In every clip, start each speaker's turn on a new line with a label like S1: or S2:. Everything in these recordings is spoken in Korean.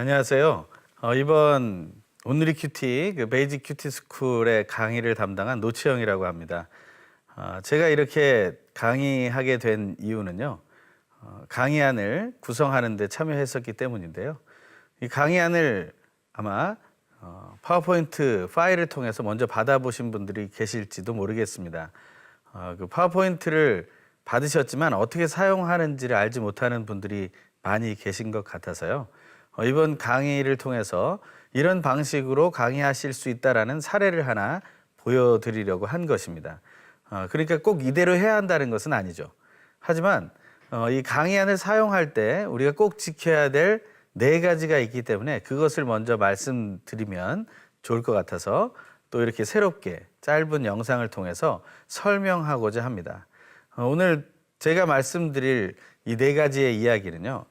S1: 안녕하세요. 이번 온누리 큐티 베이직 큐티 스쿨의 강의를 담당한 노치영이라고 합니다. 제가 이렇게 강의하게 된 이유는요. 강의안을 구성하는 데 참여했었기 때문인데요. 이 강의안을 아마 파워포인트 파일을 통해서 먼저 받아보신 분들이 계실지도 모르겠습니다. 그 파워포인트를 받으셨지만 어떻게 사용하는지를 알지 못하는 분들이 많이 계신 것 같아서요. 이번 강의를 통해서 이런 방식으로 강의하실 수 있다라는 사례를 하나 보여드리려고 한 것입니다. 그러니까 꼭 이대로 해야 한다는 것은 아니죠. 하지만 이 강의안을 사용할 때 우리가 꼭 지켜야 될 4가지가 있기 때문에 그것을 먼저 말씀드리면 좋을 것 같아서 또 이렇게 새롭게 짧은 영상을 통해서 설명하고자 합니다. 오늘 제가 말씀드릴 이 4가지의 이야기는요.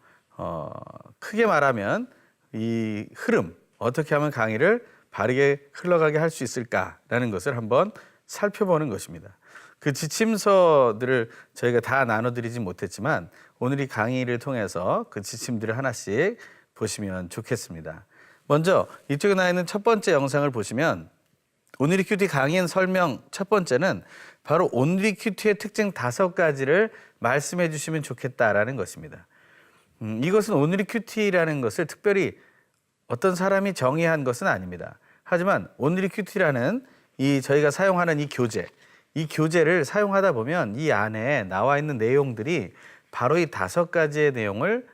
S1: 크게 말하면 이 흐름, 어떻게 하면 강의를 바르게 흘러가게 할 수 있을까라는 것을 한번 살펴보는 것입니다. 그 지침서들을 저희가 다 나눠드리지 못했지만 오늘 이 강의를 통해서 그 지침들을 하나씩 보시면 좋겠습니다. 먼저 이쪽에 나와 있는 첫 번째 영상을 보시면 온누리 큐티 강의안 설명 첫 번째는 바로 온누리 큐티의 특징 5가지를 말씀해 주시면 좋겠다라는 것입니다. 이것은 온누리 큐티라는 것을 특별히 어떤 사람이 정의한 것은 아닙니다. 하지만 온누리 큐티라는 저희가 사용하는 이 교재를 사용하다 보면 이 안에 나와 있는 내용들이 바로 이 5가지의 내용을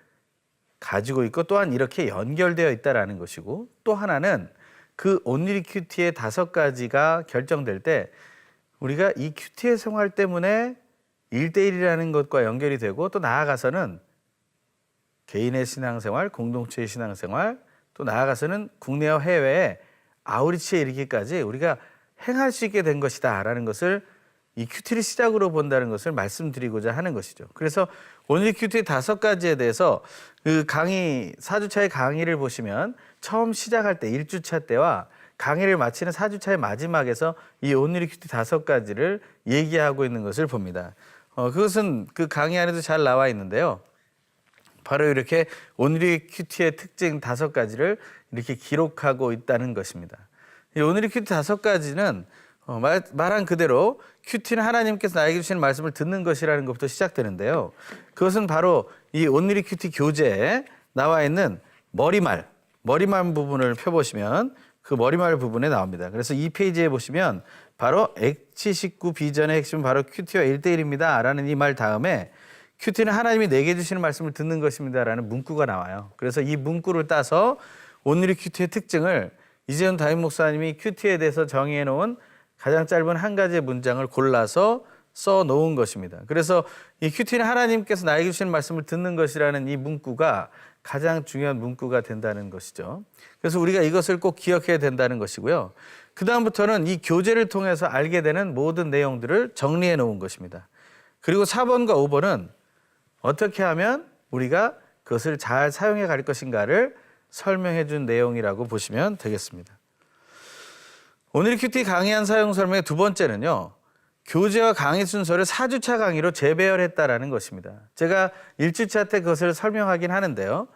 S1: 가지고 있고 또한 이렇게 연결되어 있다는 것이고, 또 하나는 그 온누리 큐티의 5가지가 결정될 때 우리가 이 큐티의 생활 때문에 1대1이라는 것과 연결이 되고, 또 나아가서는 개인의 신앙생활, 공동체의 신앙생활, 또 나아가서는 국내와 해외에 아우리치에 이르기까지 우리가 행할 수 있게 된 것이다 라는 것을 이 큐티를 시작으로 본다는 것을 말씀드리고자 하는 것이죠. 그래서 오늘 큐티의 5가지에 대해서 그 강의 4주차의 강의를 보시면 처음 시작할 때 1주차 때와 강의를 마치는 4주차의 마지막에서 이 온누리 큐티 5가지를 얘기하고 있는 것을 봅니다. 그것은 그 강의 안에도 잘 나와 있는데요. 바로 이렇게 온누리 큐티의 특징 5가지를 이렇게 기록하고 있다는 것입니다. 이 온누리 큐티 5가지는 말한 그대로 큐티는 하나님께서 나에게 주시는 말씀을 듣는 것이라는 것부터 시작되는데요. 그것은 바로 이 온누리 큐티 교재에 나와 있는 머리말 부분을 펴보시면 그 머리말 부분에 나옵니다. 그래서 이 페이지에 보시면 바로 H19 비전의 핵심은 바로 큐티와 1대1입니다 라는 이 말 다음에 큐티는 하나님이 내게 주시는 말씀을 듣는 것입니다 라는 문구가 나와요. 그래서 이 문구를 따서 온누리 큐티의 특징을 이재훈 담임 목사님이 큐티에 대해서 정의해 놓은 가장 짧은 한 가지의 문장을 골라서 써 놓은 것입니다. 그래서 이 큐티는 하나님께서 나에게 주시는 말씀을 듣는 것이라는 이 문구가 가장 중요한 문구가 된다는 것이죠. 그래서 우리가 이것을 꼭 기억해야 된다는 것이고요. 그 다음부터는 이 교재를 통해서 알게 되는 모든 내용들을 정리해 놓은 것입니다. 그리고 4번과 5번은 어떻게 하면 우리가 그것을 잘 사용해 갈 것인가를 설명해 준 내용이라고 보시면 되겠습니다. 오늘 큐티 강의안 사용 설명의 2번째는요. 교재와 강의 순서를 4주차 강의로 재배열했다라는 것입니다. 제가 1주차 때 그것을 설명하긴 하는데요.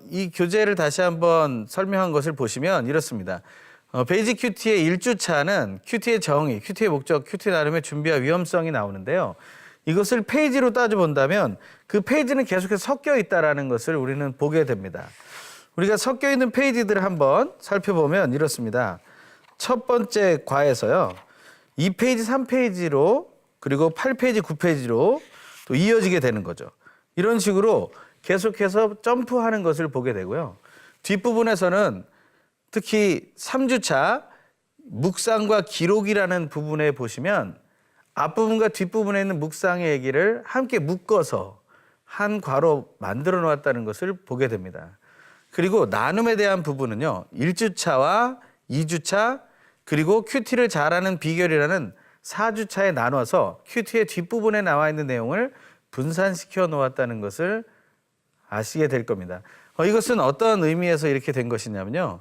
S1: 이 교재를 다시 한번 설명한 것을 보시면 이렇습니다. 베이직 큐티의 1주차는 큐티의 정의, 큐티의 목적, 큐티 나름의 준비와 위험성이 나오는데요. 이것을 페이지로 따져본다면 그 페이지는 계속해서 섞여 있다는 것을 우리는 보게 됩니다. 우리가 섞여 있는 페이지들을 한번 살펴보면 이렇습니다. 첫 번째 과에서요. 2페이지, 3페이지로 그리고 8페이지, 9페이지로 또 이어지게 되는 거죠. 이런 식으로 계속해서 점프하는 것을 보게 되고요. 뒷부분에서는 특히 3주차 묵상과 기록이라는 부분에 보시면 앞부분과 뒷부분에 있는 묵상의 얘기를 함께 묶어서 한 괄호 만들어 놓았다는 것을 보게 됩니다. 그리고 나눔에 대한 부분은요. 1주차와 2주차 그리고 큐티를 잘하는 비결이라는 4주차에 나눠서 큐티의 뒷부분에 나와 있는 내용을 분산시켜 놓았다는 것을 아시게 될 겁니다. 이것은 어떤 의미에서 이렇게 된 것이냐면요.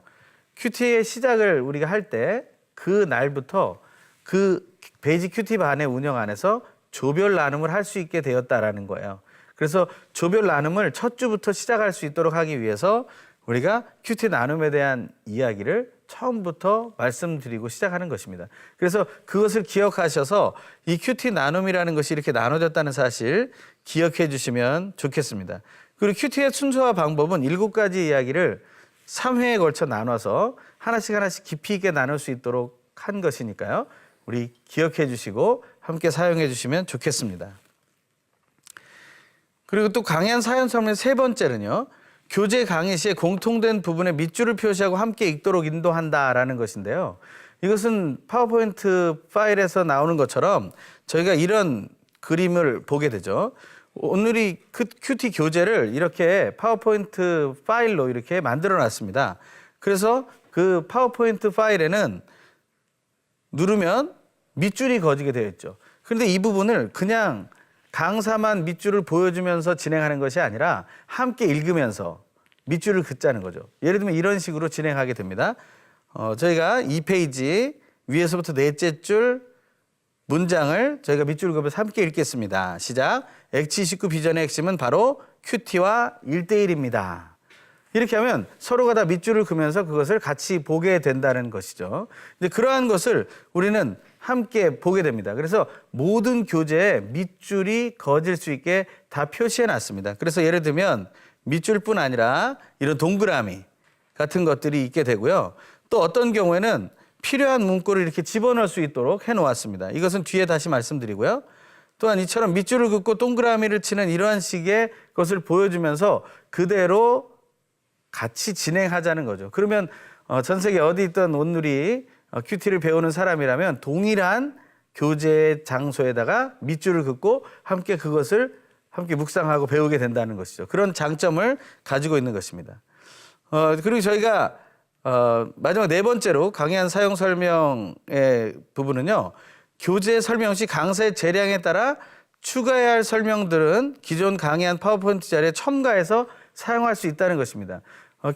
S1: 큐티의 시작을 우리가 할 때 그 날부터 그 베이직 큐티 반의 운영 안에서 조별 나눔을 할 수 있게 되었다라는 거예요. 그래서 조별 나눔을 첫 주부터 시작할 수 있도록 하기 위해서 우리가 큐티 나눔에 대한 이야기를 처음부터 말씀드리고 시작하는 것입니다. 그래서 그것을 기억하셔서 이 큐티 나눔이라는 것이 이렇게 나눠졌다는 사실 기억해 주시면 좋겠습니다. 그리고 큐티의 순서와 방법은 7가지 이야기를 3회에 걸쳐 나눠서 하나씩 깊이 있게 나눌 수 있도록 한 것이니까요. 우리 기억해 주시고 함께 사용해 주시면 좋겠습니다. 그리고 또 강의한 사연 설명 3번째는요. 교재 강의 시에 공통된 부분에 밑줄을 표시하고 함께 읽도록 인도한다라는 것인데요. 이것은 파워포인트 파일에서 나오는 것처럼 저희가 이런 그림을 보게 되죠. 오늘이 큐티 교재를 이렇게 파워포인트 파일로 이렇게 만들어 놨습니다. 그래서 그 파워포인트 파일에는 누르면 밑줄이 그어지게 되어 있죠. 그런데 이 부분을 그냥 강사만 밑줄을 보여주면서 진행하는 것이 아니라 함께 읽으면서 밑줄을 긋자는 거죠. 예를 들면 이런 식으로 진행하게 됩니다. 저희가 2페이지 위에서부터 4째 줄 문장을 저희가 밑줄을 그으면서 함께 읽겠습니다. 시작. X29 비전의 핵심은 바로 큐티와 1대1입니다. 이렇게 하면 서로가 다 밑줄을 그으면서 그것을 같이 보게 된다는 것이죠. 근데 그러한 것을 우리는 함께 보게 됩니다. 그래서 모든 교재에 밑줄이 그어질 수 있게 다 표시해 놨습니다. 그래서 예를 들면 밑줄뿐 아니라 이런 동그라미 같은 것들이 있게 되고요. 또 어떤 경우에는 필요한 문구를 이렇게 집어넣을 수 있도록 해 놓았습니다. 이것은 뒤에 다시 말씀드리고요. 또한 이처럼 밑줄을 긋고 동그라미를 치는 이러한 식의 것을 보여주면서 그대로 같이 진행하자는 거죠. 그러면 전 세계 어디 있던 온누리 큐티를 배우는 사람이라면 동일한 교재 장소에다가 밑줄을 긋고 함께 그것을 함께 묵상하고 배우게 된다는 것이죠. 그런 장점을 가지고 있는 것입니다. 그리고 저희가 마지막 4번째로 강의한 사용 설명의 부분은요. 교재 설명 시 강사의 재량에 따라 추가해야 할 설명들은 기존 강의한 파워포인트 자료에 첨가해서 사용할 수 있다는 것입니다.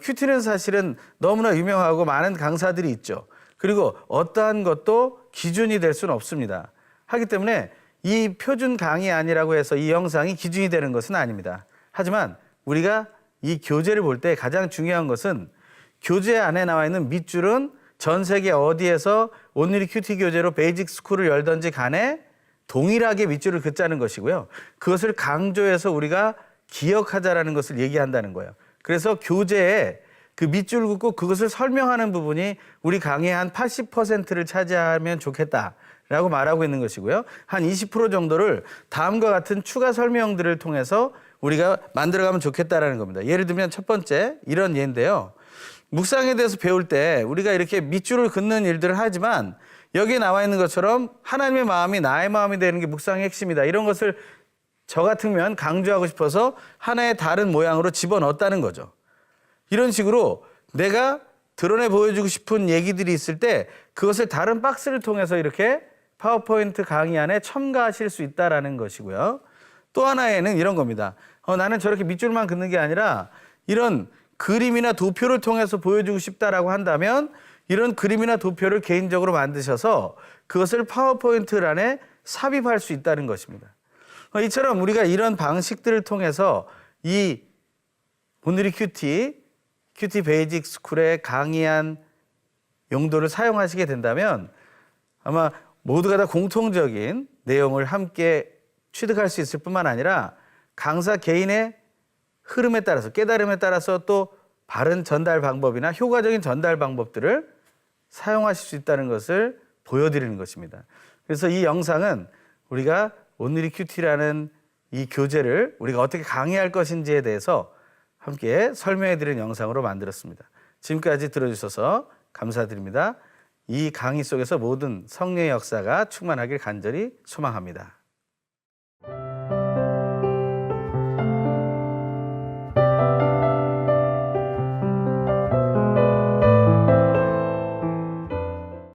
S1: 큐티는 사실은 너무나 유명하고 많은 강사들이 있죠. 그리고 어떠한 것도 기준이 될 수는 없습니다. 하기 때문에 이 표준 강의 아니라고 해서 이 영상이 기준이 되는 것은 아닙니다. 하지만 우리가 이 교재를 볼 때 가장 중요한 것은 교재 안에 나와 있는 밑줄은 전 세계 어디에서 온누리 큐티 교재로 베이직 스쿨을 열든지 간에 동일하게 밑줄을 긋자는 것이고요. 그것을 강조해서 우리가 기억하자라는 것을 얘기한다는 거예요. 그래서 교재에 그 밑줄을 긋고 그것을 설명하는 부분이 우리 강의의 한 80%를 차지하면 좋겠다라고 말하고 있는 것이고요. 한 20% 정도를 다음과 같은 추가 설명들을 통해서 우리가 만들어가면 좋겠다라는 겁니다. 예를 들면 첫 번째 이런 예인데요. 묵상에 대해서 배울 때 우리가 이렇게 밑줄을 긋는 일들을 하지만 여기에 나와 있는 것처럼 하나님의 마음이 나의 마음이 되는 게 묵상의 핵심이다. 이런 것을 저 같으면 강조하고 싶어서 하나의 다른 모양으로 집어넣었다는 거죠. 이런 식으로 내가 드러내 보여주고 싶은 얘기들이 있을 때 그것을 다른 박스를 통해서 이렇게 파워포인트 강의 안에 첨가하실 수 있다는 것이고요. 또 하나에는 이런 겁니다. 나는 저렇게 밑줄만 긋는 게 아니라 이런 그림이나 도표를 통해서 보여주고 싶다라고 한다면 이런 그림이나 도표를 개인적으로 만드셔서 그것을 파워포인트 안에 삽입할 수 있다는 것입니다. 이처럼 우리가 이런 방식들을 통해서 이 온누리 큐티 베이직 스쿨에 강의한 용도를 사용하시게 된다면 아마 모두가 다 공통적인 내용을 함께 취득할 수 있을 뿐만 아니라 강사 개인의 흐름에 따라서 깨달음에 따라서 또 바른 전달 방법이나 효과적인 전달 방법들을 사용하실 수 있다는 것을 보여드리는 것입니다. 그래서 이 영상은 우리가 온누리 큐티라는 이 교재를 우리가 어떻게 강의할 것인지에 대해서 함께 설명해드리는 영상으로 만들었습니다. 지금까지 들어주셔서 감사드립니다. 이 강의 속에서 모든 성령의 역사가 충만하길 간절히 소망합니다.